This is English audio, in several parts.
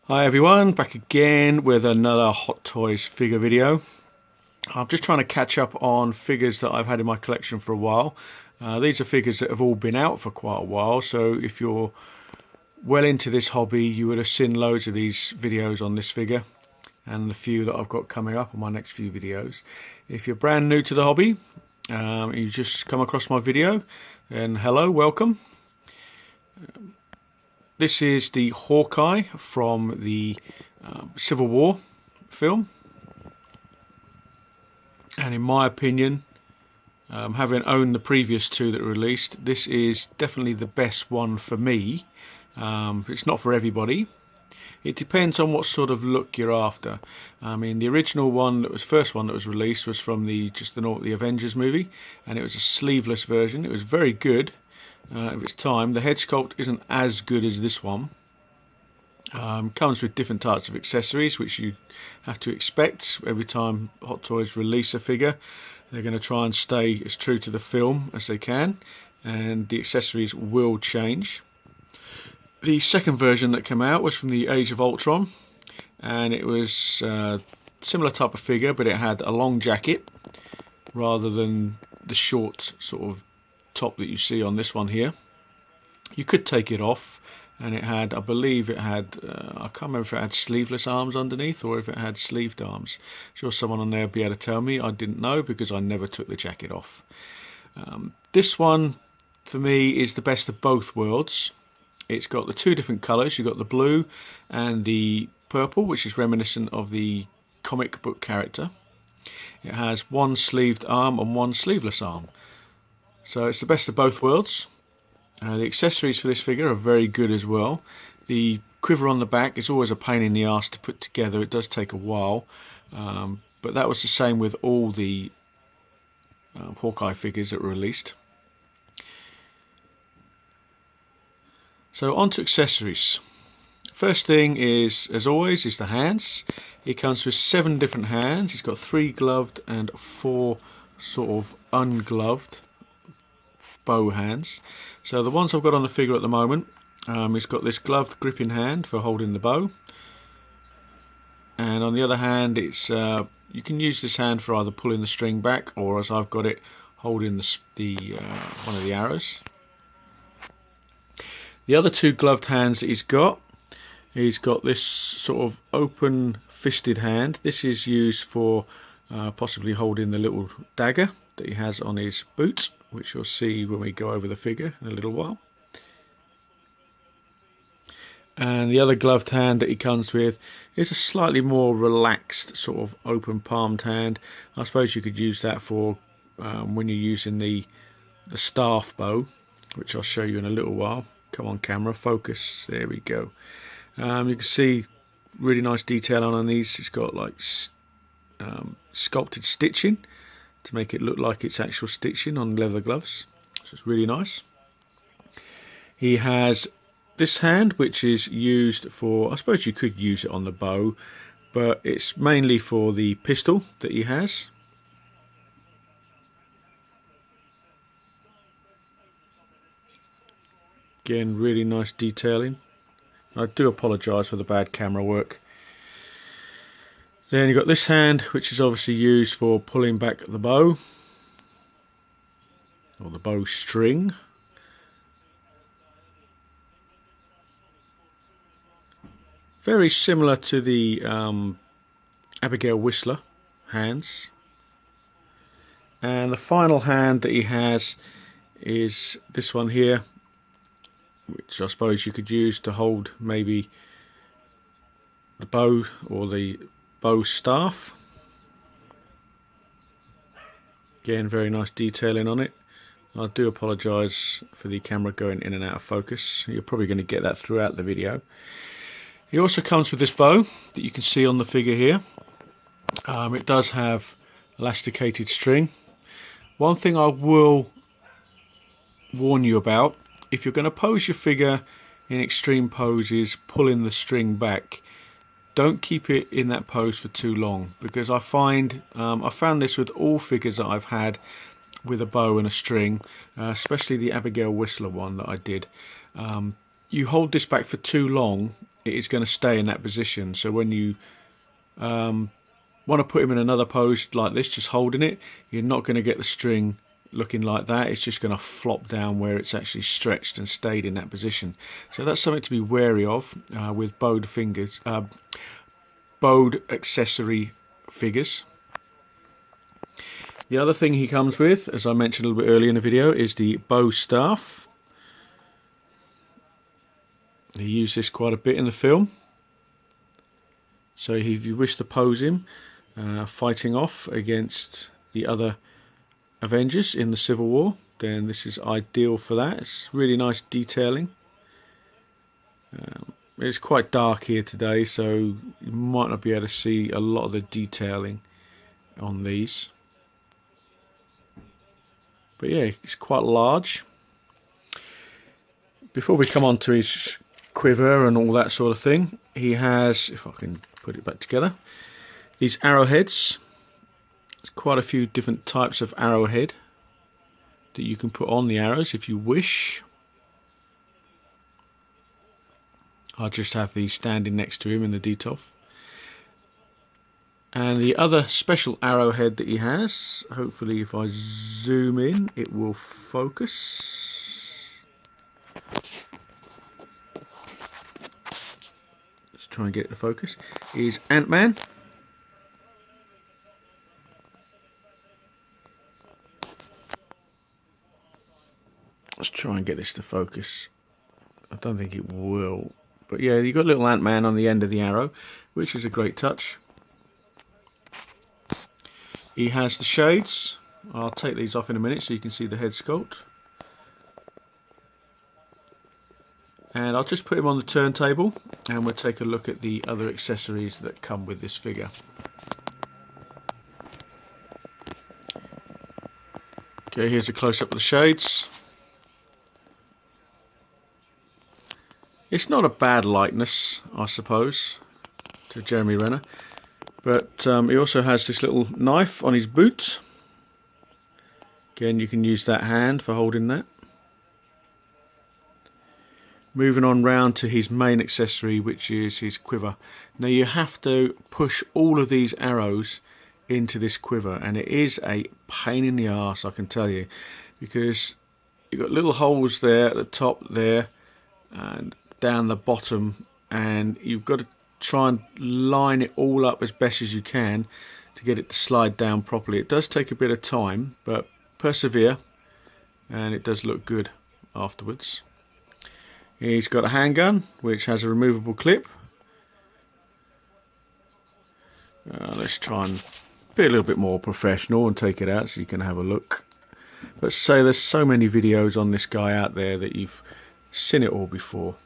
Hi everyone, back again with another Hot Toys figure video. I'm just trying to catch up on figures that I've had in my collection for a while. These are figures that have all been out for quite a while, so if you're well into this hobby you would have seen loads of these videos on this figure and the few that I've got coming up on my next few videos. If you're brand new to the hobby, you just come across my video, then hello, welcome. This is the Hawkeye from the Civil War film, and in my opinion, having owned the previous two that were released, this is definitely the best one for me. It's not for everybody. It depends on what sort of look you're after. I mean, the original one, first one that was released, was from the Avengers movie, and it was a sleeveless version. It was very good. Of its time. The head sculpt isn't as good as this one. Comes with different types of accessories, which you have to expect every time Hot Toys release a figure. They're going to try and stay as true to the film as they can, and the accessories will change. The second version that came out was from the Age of Ultron, and it was a similar type of figure, but it had a long jacket rather than the short sort of top that you see on this one here. You could take it off, and it had, I believe it had, I can't remember if it had sleeveless arms underneath or if it had sleeved arms. Sure someone on there would be able to tell me. I didn't know because I never took the jacket off. This one for me is the best of both worlds. It's got the two different colours. You've got the blue and the purple, which is reminiscent of the comic book character. It has one sleeved arm and one sleeveless arm. So it's the best of both worlds. The accessories for this figure are very good as well. The quiver on the back is always a pain in the arse to put together. It does take a while. But that was the same with all the Hawkeye figures that were released. So on to accessories. First thing is, as always, is the hands. He comes with 7 different hands. He's got 3 gloved and 4 sort of ungloved bow hands. So the ones I've got on the figure at the moment, it's got this gloved gripping hand for holding the bow, and on the other hand it's you can use this hand for either pulling the string back or, as I've got it, holding the one of the arrows. The other 2 gloved hands that he's got this sort of open fisted hand. This is used for possibly holding the little dagger that he has on his boot, which you'll see when we go over the figure in a little while. And the other gloved hand that he comes with is a slightly more relaxed sort of open palmed hand. I suppose you could use that for when you're using the staff bow, which I'll show you in a little while. Come on camera, focus, there we go. You can see really nice detail on these. It's got like sculpted stitching to make it look like it's actual stitching on leather gloves, so it's really nice. He has this hand, which is used for, I suppose you could use it on the bow, but it's mainly for the pistol that he has. Again, really nice detailing. I do apologise for the bad camera work. Then you've got this hand, which is obviously used for pulling back the bow, or the bow string. Very similar to the Abigail Whistler hands. And the final hand that he has is this one here, which I suppose you could use to hold maybe the bow or the bow staff. Again, very nice detailing on it. I do apologise for the camera going in and out of focus. You're probably going to get that throughout the video. He also comes with this bow that you can see on the figure here. It does have elasticated string. One thing I will warn you about, if you're going to pose your figure in extreme poses, pulling the string back, don't keep it in that pose for too long, because I found this with all figures that I've had with a bow and a string, especially the Abigail Whistler one that I did. You hold this back for too long it is going to stay in that position. So when you want to put him in another pose like this, just holding it, you're not going to get the string looking like that. It's just going to flop down where it's actually stretched and stayed in that position. So that's something to be wary of with bowed fingers, bowed accessory figures. The other thing he comes with, as I mentioned a little bit earlier in the video, is the bow staff. He used this quite a bit in the film. So if you wish to pose him fighting off against the other Avengers in the Civil War, then this is ideal for that. It's really nice detailing. It's quite dark here today, so you might not be able to see a lot of the detailing on these. But yeah, it's quite large. Before we come on to his quiver and all that sort of thing, he has, if I can put it back together, these arrowheads. There's quite a few different types of arrowhead that you can put on the arrows if you wish. I'll just have these standing next to him in the detoff. And the other special arrowhead that he has, hopefully if I zoom in it will focus. Let's try and get it to focus. Is Ant-Man. Let's try and get this to focus. I don't think it will. But yeah, you've got a little Ant-Man on the end of the arrow, which is a great touch. He has the shades. I'll take these off in a minute so you can see the head sculpt. And I'll just put him on the turntable and we'll take a look at the other accessories that come with this figure. Okay, here's a close-up of the shades. It's not a bad likeness, I suppose, to Jeremy Renner. But he also has this little knife on his boot. Again, you can use that hand for holding that. Moving on round to his main accessory, which is his quiver. Now you have to push all of these arrows into this quiver, and it is a pain in the arse, I can tell you, because you've got little holes there at the top there and down the bottom, and you've got to try and line it all up as best as you can to get it to slide down properly. It does take a bit of time, but persevere and it does look good afterwards. He's got a handgun which has a removable clip. Let's try and be a little bit more professional and take it out so you can have a look. But say there's so many videos on this guy out there that you've seen it all before.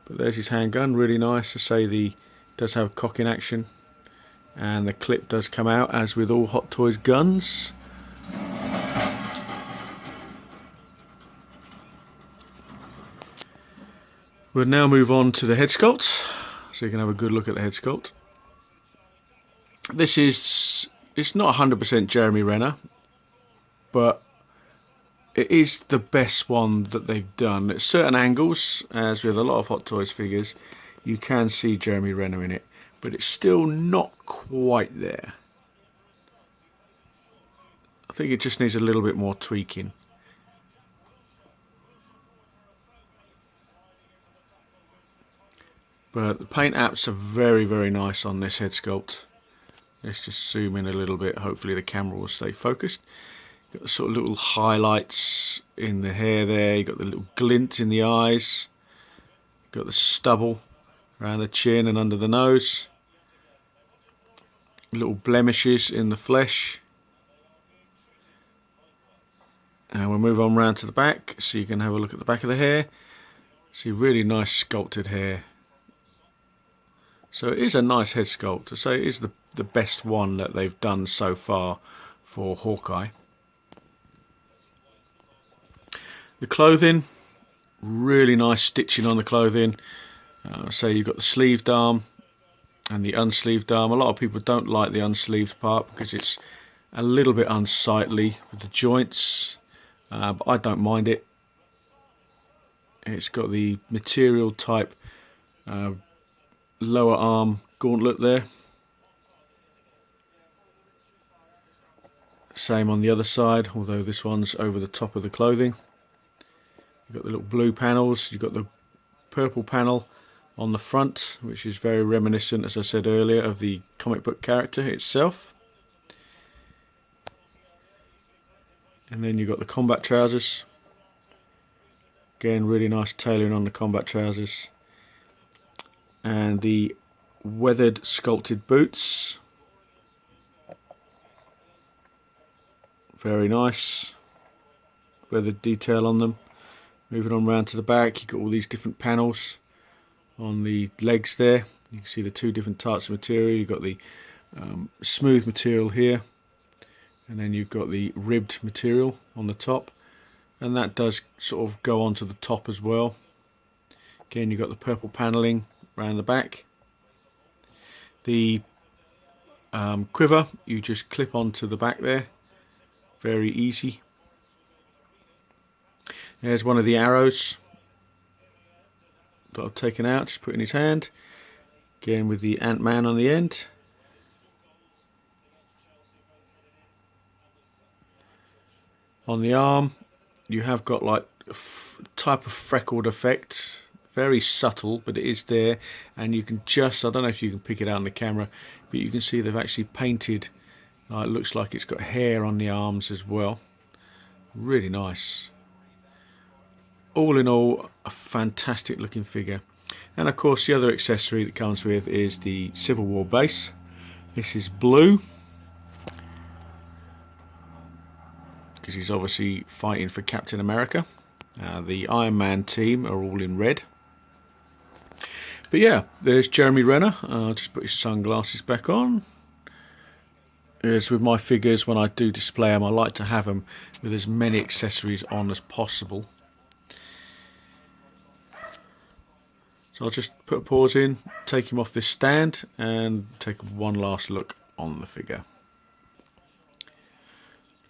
But there's his handgun, really nice. To say the does have cocking action, and the clip does come out as with all Hot Toys guns. We'll now move on to the head sculpt, so you can have a good look at the head sculpt. This is, it's not 100% Jeremy Renner, but it is the best one that they've done. At certain angles, as with a lot of Hot Toys figures, you can see Jeremy Renner in it, but it's still not quite there. I think it just needs a little bit more tweaking. But the paint apps are very, very nice on this head sculpt. Let's just zoom in a little bit. Hopefully the camera will stay focused. Got the sort of little highlights in the hair there. You've got the little glint in the eyes. You've got the stubble around the chin and under the nose. Little blemishes in the flesh. And we'll move on round to the back so you can have a look at the back of the hair. See, really nice sculpted hair. So it is a nice head sculpt. I say it is the best one that they've done so far for Hawkeye. The clothing, really nice stitching on the clothing. So you've got the sleeved arm and the unsleeved arm. A lot of people don't like the unsleeved part because it's a little bit unsightly with the joints, but I don't mind it. It's got the material type lower arm gauntlet there. Same on the other side, although this one's over the top of the clothing. You've got the little blue panels, you've got the purple panel on the front, which is very reminiscent, as I said earlier, of the comic book character itself. And then you've got the combat trousers. Again, really nice tailoring on the combat trousers. And the weathered sculpted boots. Very nice. Weathered detail on them. Moving on round to the back, you've got all these different panels on the legs there. You can see the two different types of material. You've got the smooth material here, and then you've got the ribbed material on the top, and that does sort of go onto the top as well. Again, you've got the purple paneling around the back. The quiver you just clip onto the back there, very easy. There's one of the arrows that I've taken out, just put in his hand, again with the Ant-Man on the end. On the arm you have got like a type of freckled effect, very subtle, but it is there, and you can just, I don't know if you can pick it out on the camera, but you can see they've actually painted, it looks like it's got hair on the arms as well. Really nice. All in all, a fantastic looking figure. And of course the other accessory that comes with is the Civil War base. This is blue, because he's obviously fighting for Captain America. The Iron Man team are all in red. But yeah, there's Jeremy Renner. I'll just put his sunglasses back on. As with my figures, when I do display them, I like to have them with as many accessories on as possible. So I'll just put a pause in, take him off this stand, and take one last look on the figure.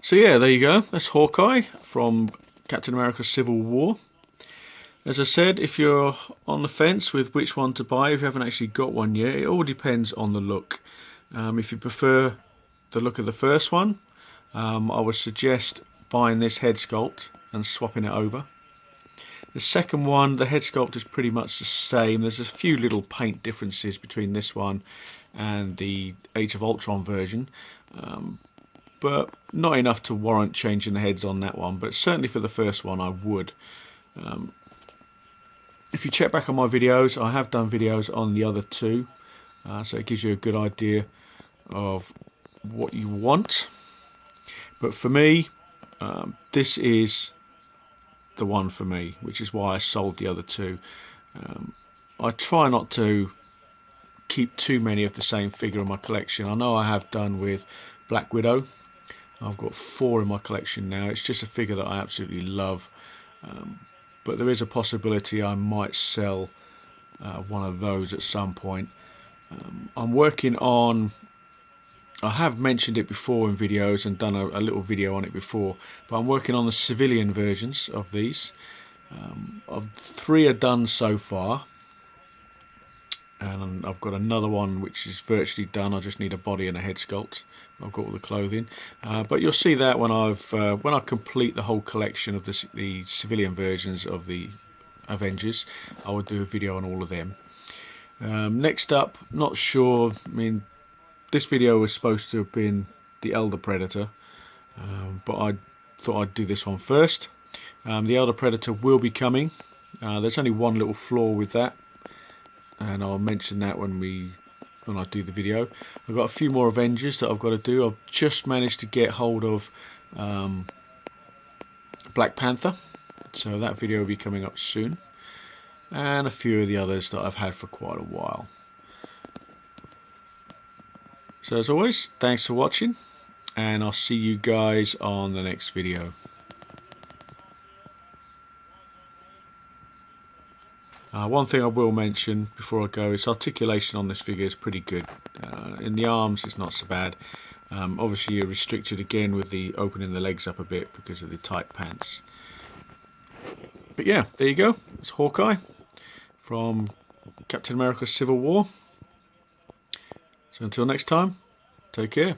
So yeah, there you go. That's Hawkeye from Captain America Civil War. As I said, if you're on the fence with which one to buy, if you haven't actually got one yet, it all depends on the look. If you prefer the look of the first one, I would suggest buying this head sculpt and swapping it over. The second one, the head sculpt is pretty much the same. There's a few little paint differences between this one and the Age of Ultron version, but not enough to warrant changing the heads on that one. But certainly for the first one I would. If you check back on my videos, I have done videos on the other two, so it gives you a good idea of what you want. But for me, this is the one for me, which is why I sold the other two. I try not to keep too many of the same figure in my collection. I know I have done with Black Widow. I've got 4 in my collection now. It's just a figure that I absolutely love, but there is a possibility I might sell one of those at some point. I'm working on, I have mentioned it before in videos and done a little video on it before, but I'm working on the civilian versions of these. 3 are done so far, and I've got another one which is virtually done. I just need a body and a head sculpt. I've got all the clothing, but you'll see that when I complete the whole collection of the civilian versions of the Avengers. I will do a video on all of them. Next up, not sure, I mean, this video was supposed to have been the Elder Predator, but I thought I'd do this one first. The Elder Predator will be coming. There's only one little flaw with that, and I'll mention that when I do the video. I've got a few more Avengers that I've got to do. I've just managed to get hold of Black Panther, so that video will be coming up soon, and a few of the others that I've had for quite a while. So as always, thanks for watching, and I'll see you guys on the next video. One thing I will mention before I go is articulation on this figure is pretty good. In the arms it's not so bad. Obviously you're restricted again with the opening the legs up a bit because of the tight pants. But yeah, there you go. It's Hawkeye from Captain America Civil War. So until next time, take care.